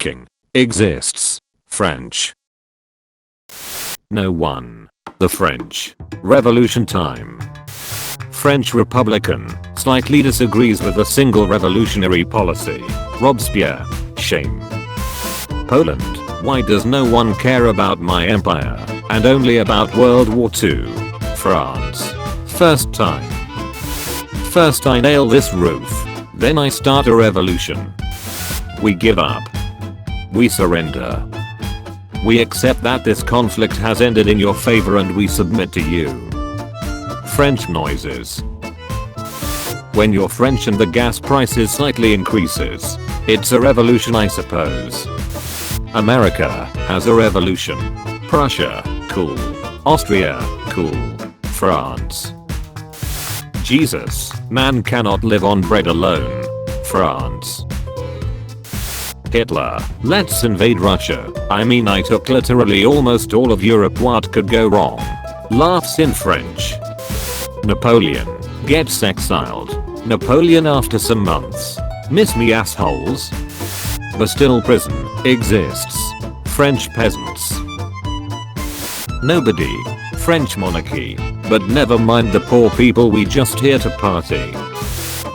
asking exists. French. No one. The French Revolution time. French Republican slightly disagrees with a single revolutionary policy. Robespierre. Shame. Poland. Why does no one care about my empire and only about World War II? France. First time. First I nail this roof, then I start a revolution. We give up. We surrender. We accept that this conflict has ended in your favor and we submit to you. French noises. When you're French and the gas prices slightly increases, it's a revolution I suppose. America has a revolution. Prussia, cool. Austria, cool. France. Jesus, man cannot live on bread alone. France. Hitler, let's invade Russia. I mean I took literally almost all of Europe, what could go wrong? Laughs in French. Napoleon, gets exiled. Napoleon after some months. Miss me assholes? Bastille prison, exists. French peasants. Nobody. French monarchy. But never mind the poor people, we just here to party.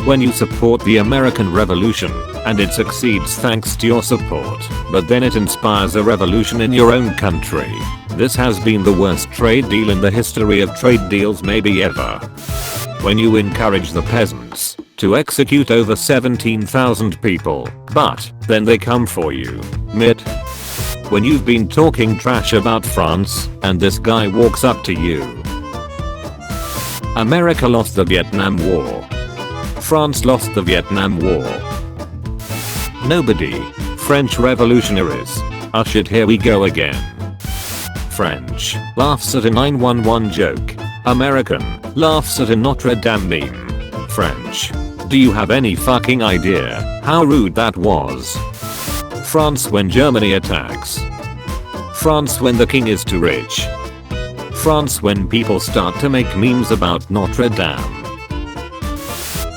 When you support the American Revolution, and it succeeds thanks to your support, but then it inspires a revolution in your own country. This has been the worst trade deal in the history of trade deals maybe ever. When you encourage the peasants to execute over 17,000 people, but then they come for you. Mid. When you've been talking trash about France, and this guy walks up to you. America lost the Vietnam War. France lost the Vietnam War. Nobody. French revolutionaries. Ah shit, here we go again. French laughs at a 911 joke. American laughs at a Notre Dame meme. French. Do you have any fucking idea how rude that was? France when Germany attacks. France when the king is too rich. France when people start to make memes about Notre Dame.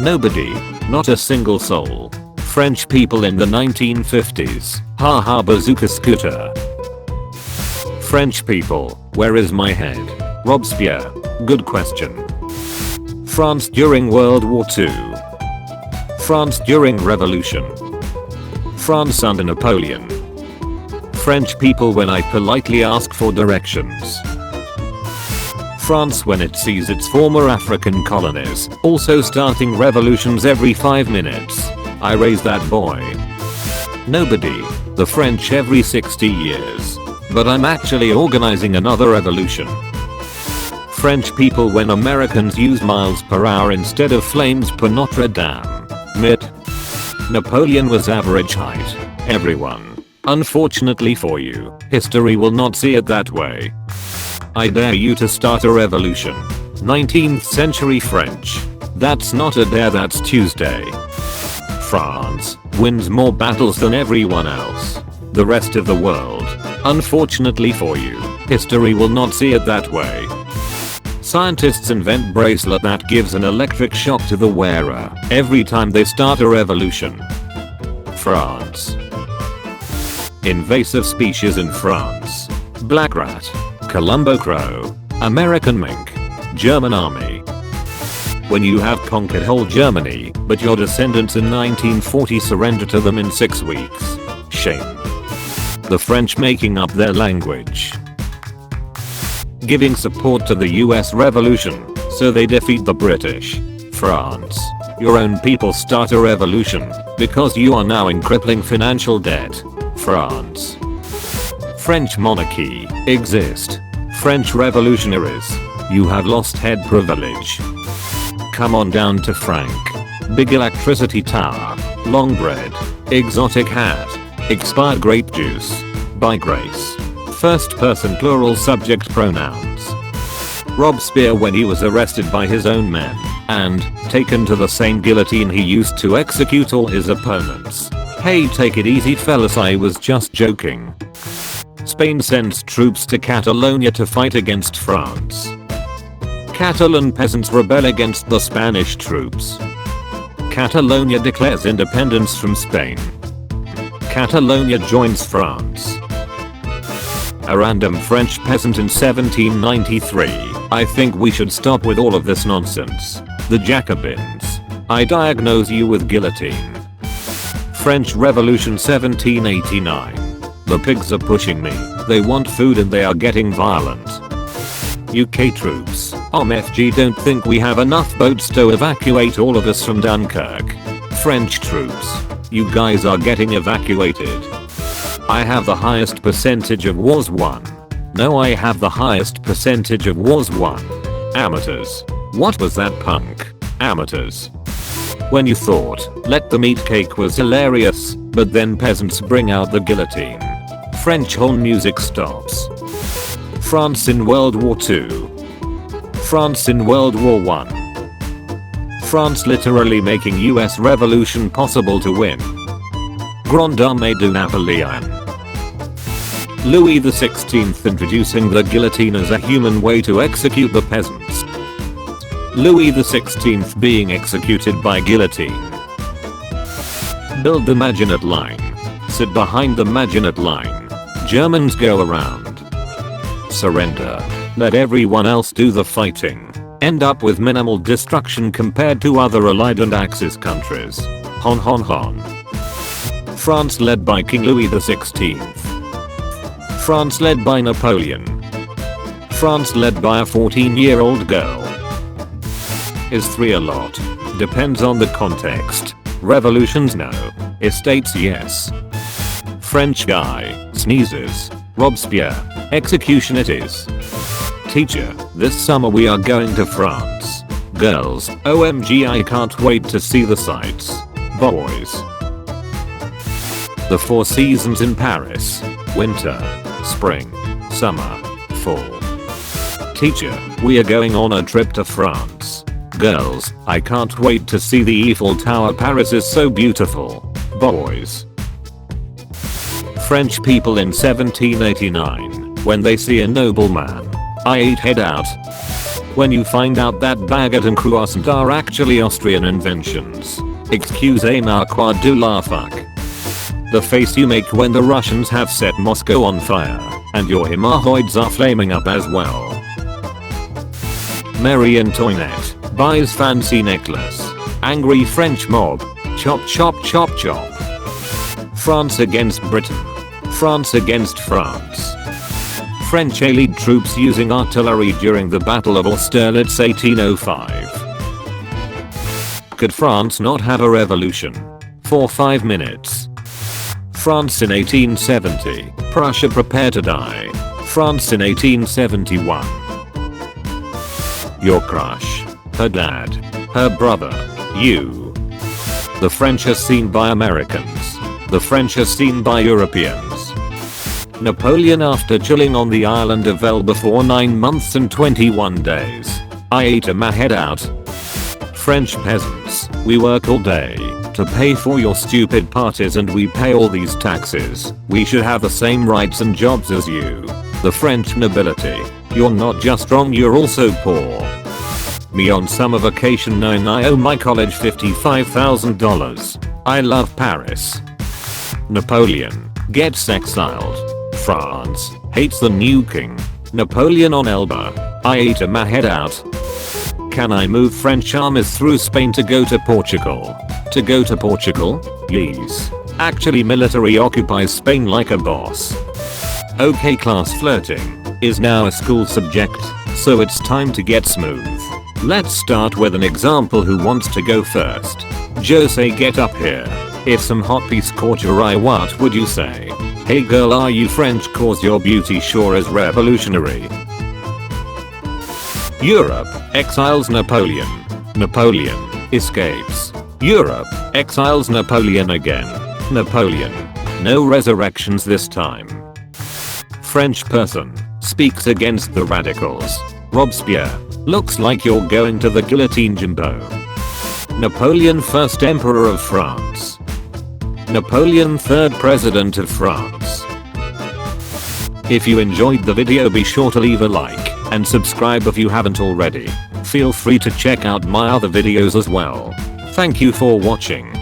Nobody. Not a single soul. French people in the 1950s. Haha bazooka scooter. French people. Where is my head? Robespierre. Good question. France during World War II. France during Revolution. France under Napoleon. French people when I politely ask for directions. France when it sees its former African colonies also starting revolutions every 5 minutes. I raise that boy. Nobody. The French every 60 years. But I'm actually organizing another revolution. French people when Americans use miles per hour instead of flames per Notre Dame. Mid. Napoleon was average height. Everyone. Unfortunately for you, history will not see it that way. I dare you to start a revolution. 19th century French. That's not a dare, that's Tuesday. France wins more battles than everyone else. The rest of the world. Unfortunately for you, history will not see it that way. Scientists invent bracelet that gives an electric shock to the wearer every time they start a revolution. France. Invasive species in France. Black rat. Colombo crow. American mink. German army. When you have conquered whole Germany, but your descendants in 1940 surrender to them in 6 weeks. Shame. The French making up their language. Giving support to the US Revolution, so they defeat the British. France. Your own people start a revolution, because you are now in crippling financial debt. France. French monarchy. Exist. French revolutionaries. You have lost head privilege. Come on down to Frank. Big electricity tower. Long bread. Exotic hat. Expired grape juice. By grace. First person plural subject pronouns. Robespierre when he was arrested by his own men and taken to the same guillotine he used to execute all his opponents. Hey, take it easy fellas, I was just joking. Spain sends troops to Catalonia to fight against France. Catalan peasants rebel against the Spanish troops. Catalonia declares independence from Spain. Catalonia joins France. A random French peasant in 1793. I think we should stop with all of this nonsense. The Jacobins. I diagnose you with guillotine. French Revolution 1789. The pigs are pushing me. They want food and they are getting violent. UK troops. OMFG don't think we have enough boats to evacuate all of us from Dunkirk. French troops. You guys are getting evacuated. I have the highest percentage of wars won. No, I have the highest percentage of wars won. Amateurs. What was that, punk? Amateurs. When you thought, let the meat cake was hilarious, but then peasants bring out the guillotine. French horn music stops. France in World War II. France in World War I. France literally making US revolution possible to win. Grande Armée de Napoleon. Louis XVI introducing the guillotine as a human way to execute the peasants. Louis XVI being executed by guillotine. Build the Maginot Line. Sit behind the Maginot Line. Germans go around. Surrender. Let everyone else do the fighting. End up with minimal destruction compared to other Allied and Axis countries. Hon hon hon. France led by King Louis XVI. France led by Napoleon. France led by a 14-year-old girl. Is 3 a lot? Depends on the context. Revolutions no. Estates yes. French guy sneezes. Robespierre. Execution it is. Teacher, this summer we are going to France. Girls, OMG I can't wait to see the sights. Boys. The 4 seasons in Paris. Winter. Spring. Summer. Fall. Teacher, we are going on a trip to France. Girls, I can't wait to see the Eiffel Tower. Paris is so beautiful. Boys. French people in 1789. When they see a nobleman. I ate head out. When you find out that baguette and croissant are actually Austrian inventions. Excusez-moi quoi de la fuck. The face you make when the Russians have set Moscow on fire, and your hemorrhoids are flaming up as well. Marie Antoinette buys fancy necklace. Angry French mob. Chop chop chop chop. France against Britain. France against France. French Allied troops using artillery during the Battle of Austerlitz 1805. Could France not have a revolution? For 5 minutes. France in 1870. Prussia prepare to die. France in 1871. Your crush. Her dad. Her brother. You. The French are seen by Americans. The French are seen by Europeans. Napoleon after chilling on the island of Elba for 9 months and 21 days. I ate my head out. French peasants, we work all day to pay for your stupid parties and we pay all these taxes. We should have the same rights and jobs as you. The French nobility, you're not just wrong, you're also poor. Me on summer vacation knowing I owe my college $55,000. I love Paris. Napoleon gets exiled. France hates the new king. Napoleon on Elba. I ate my head out. Can I move French armies through Spain to go to Portugal? To go to Portugal? Please. Actually military occupies Spain like a boss. Okay, class flirting is now a school subject, so it's time to get smooth. Let's start with an example. Who wants to go first? Jose, get up here. If some hot piece caught your eye, what would you say? Hey girl, are you French? Cause your beauty sure is revolutionary. Europe exiles Napoleon. Napoleon escapes. Europe exiles Napoleon again. Napoleon. No resurrections this time. French person speaks against the radicals. Robespierre. Looks like you're going to the guillotine, Jimbo. Napoleon, first Emperor of France. Napoleon, third President of France. If you enjoyed the video, be sure to leave a like and subscribe if you haven't already. Feel free to check out my other videos as well. Thank you for watching.